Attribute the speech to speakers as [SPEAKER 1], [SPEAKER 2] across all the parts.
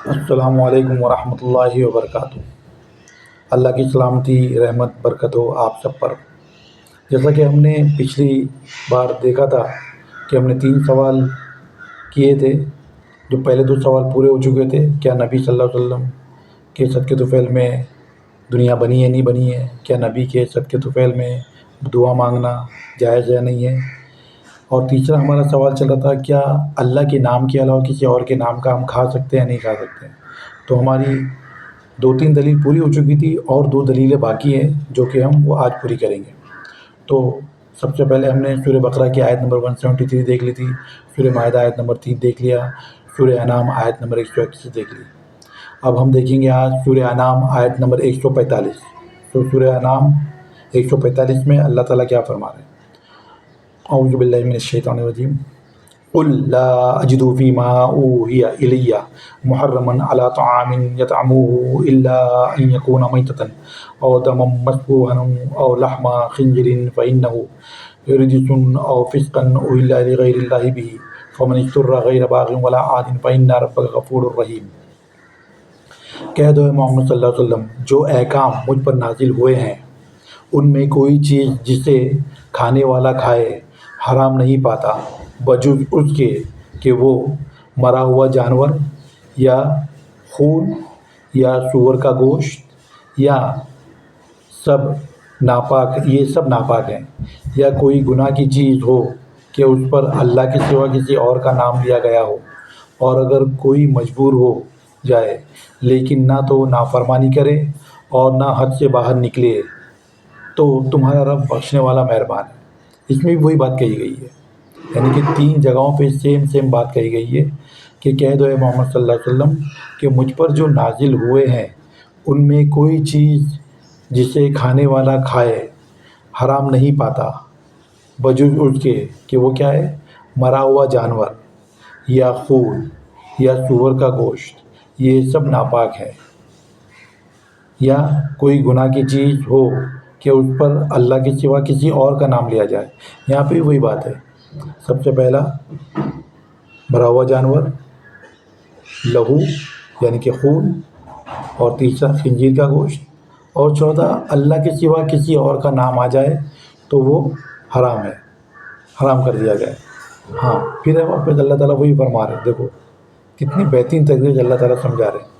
[SPEAKER 1] السلام علیکم ورحمۃ اللہ وبرکاتہ۔ اللہ کی سلامتی رحمت برکت ہو آپ سب پر۔ جیسا کہ ہم نے پچھلی بار دیکھا تھا کہ ہم نے 3 سوال کیے تھے، جو پہلے 2 سوال پورے ہو چکے تھے۔ کیا نبی صلی اللہ علیہ وسلم کے صدقے طفیل میں دنیا بنی ہے نہیں بنی ہے؟ کیا نبی کے صدقے طفیل میں دعا مانگنا جائز ہے نہیں ہے؟ اور تیسرا ہمارا سوال چل رہا تھا، کیا اللہ کے نام کے علاوہ کسی اور کے نام کا ہم کھا سکتے ہیں نہیں کھا سکتے ہیں؟ تو ہماری 2-3 دلیل پوری ہو چکی تھی اور 2 دلیلیں باقی ہیں جو کہ ہم وہ آج پوری کریں گے۔ تو سب سے پہلے ہم نے سورہ بقرہ کی آیت نمبر 173 دیکھ لی تھی، سورہ مائدہ آیت نمبر 3 دیکھ لیا، سورہ انعام آیت نمبر 131 دیکھ لی۔ اب ہم دیکھیں گے آج سورہ انعام آیت نمبر 145۔ تو سورہ انعام 145 میں اللہ تعالیٰ کیا فرما رہے ہیں؟ اعوذ باللہ من الشیطان الرجیم۔ قل لا اجد فيما اوحي الي محرما على طعام يطعمه الا ان يكون ميتة او دما مسفوحا او لحم خنزير فانه رجس او فسقا اهل لغير الله به فمن اضطر غير باغ ولا عاد فان ربك غفور رحيم۔ کہہ دو اے محمد صلی اللہ علیہ وسلم، جو احکام مجھ پر نازل ہوئے ہیں ان میں کوئی چیز جسے کھانے والا کھائے حرام نہیں پاتا بجز اس کے کہ وہ مرا ہوا جانور یا خون یا سور کا گوشت یا سب یہ سب ناپاک ہیں، یا کوئی گناہ کی چیز ہو کہ اس پر اللہ کے سوا کسی اور کا نام لیا گیا ہو، اور اگر کوئی مجبور ہو جائے لیکن نہ تو نافرمانی کرے اور نہ حد سے باہر نکلے تو تمہارا رب بخشنے والا مہربان ہے۔ اس میں بھی وہی بات کہی گئی ہے، یعنی کہ 3 جگہوں پہ سیم بات کہی گئی ہے کہ کہہ دو اے محمد صلی اللہ علیہ وسلم کہ مجھ پر جو نازل ہوئے ہیں ان میں کوئی چیز جسے کھانے والا کھائے حرام نہیں پاتا بجز اس کے کہ وہ کیا ہے، مرا ہوا جانور یا خون یا سور کا گوشت، یہ سب ناپاک ہے، یا کوئی گناہ کی چیز ہو کہ اس پر اللہ کے سوا کسی اور کا نام لیا جائے۔ یہاں پہ وہی بات ہے، سب سے پہلا مرا ہوا جانور، لہو یعنی کہ خون، اور تیسرا خنزیر کا گوشت، اور چوتھا اللہ کے سوا کسی اور کا نام آ جائے تو وہ حرام ہے، حرام کر دیا گیا ہے۔ ہاں پھر واپس اللہ تعالیٰ وہی فرما رہے ہیں، دیکھو کتنی بہترین طریقے سے اللہ تعالیٰ سمجھا رہے ہیں۔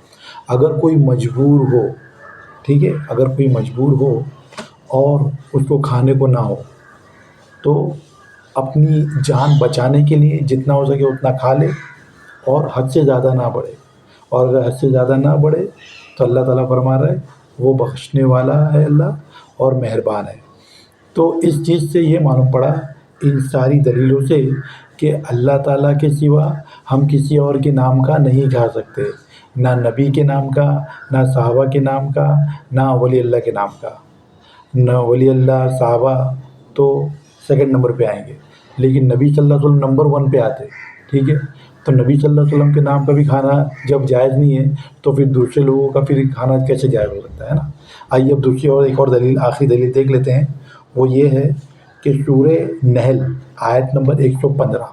[SPEAKER 1] اگر کوئی مجبور ہو، ٹھیک ہے، اگر کوئی مجبور ہو اور اس کو کھانے کو نہ ہو تو اپنی جان بچانے کے لیے جتنا ہو سکے اتنا کھا لے اور حد سے زیادہ نہ بڑھے، اور اگر حد سے زیادہ نہ بڑھے تو اللہ تعالیٰ فرما رہا ہے وہ بخشنے والا ہے اللہ اور مہربان ہے۔ تو اس چیز سے یہ معلوم پڑا ان ساری دلیلوں سے کہ اللہ تعالیٰ کے سوا ہم کسی اور کے نام کا نہیں کھا سکتے، نہ نبی کے نام کا، نہ صحابہ کے نام کا، نہ ولی اللہ کے نام کا۔ نہ ولی اللہ، صحابہ تو سیکنڈ نمبر پہ آئیں گے، لیکن نبی صلی اللہ علیہ وسلم نمبر 1 پہ آتے، ٹھیک ہے۔ تو نبی صلی اللہ علیہ وسلم کے نام کا بھی کھانا جب جائز نہیں ہے تو پھر دوسرے لوگوں کا پھر کھانا کیسے جائز ہو سکتا ہے نا؟ آئیے اب دوسری اور ایک اور دلیل، آخری دلیل دیکھ لیتے ہیں۔ وہ یہ ہے کہ سورہ نحل آیت نمبر 115،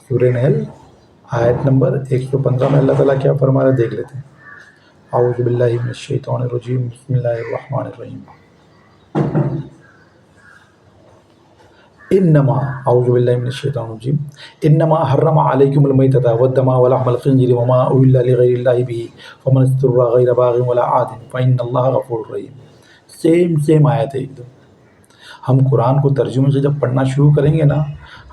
[SPEAKER 1] سورہ نحل آیت نمبر 115 میں اللہ تعالیٰ کیا فرما رہا ہے دیکھ لیتے ہیں۔ اعوذ باللہ من الشیطان الرجیم، بسم اللہ الرحمن الرحیم۔ انما اعوذ باللہ من الشیطان الرجیم انما حرم علیکم المیتۃ والدم ولحم الخنزیر وما اہل لغیر اللہ به فمن اضطر غیر باغ ولا عاد فإن اللہ غفور رحیم۔ سیم آیت ہے ایک دم۔ ہم قرآن کو ترجمے سے جب پڑھنا شروع کریں گے نا،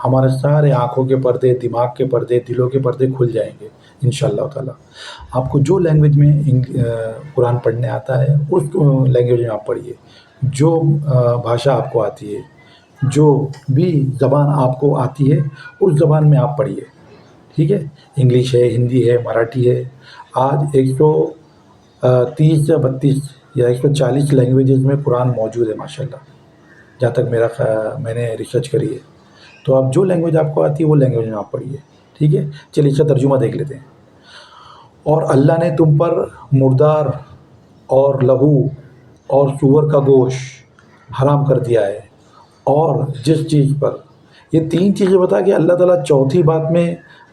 [SPEAKER 1] ہمارے سارے آنکھوں کے پردے، دماغ کے پردے، دلوں کے پردے کھل جائیں گے انشاءاللہ تعالیٰ۔ آپ کو جو لینگویج میں قرآن پڑھنے آتا ہے اس لینگویج میں آپ پڑھیے، جو بھاشا آپ کو آتی ہے، جو بھی زبان آپ کو آتی ہے اس زبان میں آپ پڑھیے، ٹھیک ہے۔ انگلش ہے، ہندی ہے، مراٹھی ہے۔ آج 130 یا 32 یا 140 لینگویجز میں قرآن موجود ہے ماشاءاللہ، جہاں تک میں نے ریسرچ کری ہے۔ تو آپ جو لینگویج آپ کو آتی ہے وہ لینگویج میں آپ پڑھیے، ٹھیک ہے۔ چلیے اس کا ترجمہ دیکھ لیتے ہیں۔ اور اللہ نے تم پر مردار اور لہو اور سور کا گوشت حرام کر دیا ہے، اور جس چیز پر، یہ 3 چیزیں بتا کے اللہ تعالیٰ چوتھی بات میں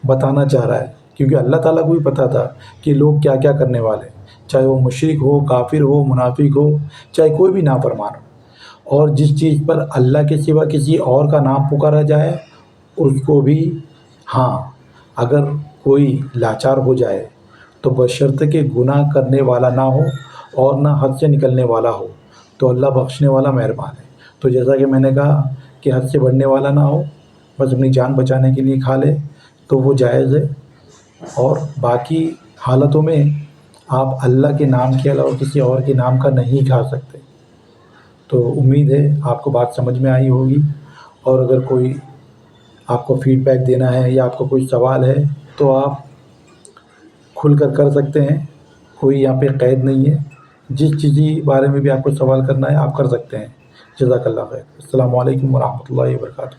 [SPEAKER 1] بتانا چاہ رہا ہے کیونکہ اللہ تعالیٰ کو بھی پتہ تھا کہ لوگ کیا کیا کرنے والے ہیں، چاہے وہ مشرک ہو، کافر ہو، منافق ہو، چاہے کوئی بھی نافرمان ہو، اور جس چیز پر اللہ کے سوا کسی اور کا نام پکارا جائے اس کو بھی، ہاں اگر کوئی لاچار ہو جائے تو بشرط کہ گناہ کرنے والا نہ ہو اور نہ حد سے نکلنے والا ہو، تو اللہ بخشنے والا مہربان ہے۔ تو جیسا کہ میں نے کہا کہ حد سے بڑھنے والا نہ ہو، بس اپنی جان بچانے کے لیے کھا لے تو وہ جائز ہے، اور باقی حالتوں میں آپ اللہ کے نام کے علاوہ کسی اور کے نام کا نہیں کھا سکتے۔ تو امید ہے آپ کو بات سمجھ میں آئی ہوگی، اور اگر کوئی آپ کو فیڈ بیک دینا ہے یا آپ کو کوئی سوال ہے تو آپ کھل کر سکتے ہیں، کوئی یہاں پہ قید نہیں ہے، جس چیز کے بارے میں بھی آپ کو سوال کرنا ہے آپ کر سکتے ہیں۔ جزاک اللہ خیر، السلام علیکم ورحمۃ اللہ وبرکاتہ۔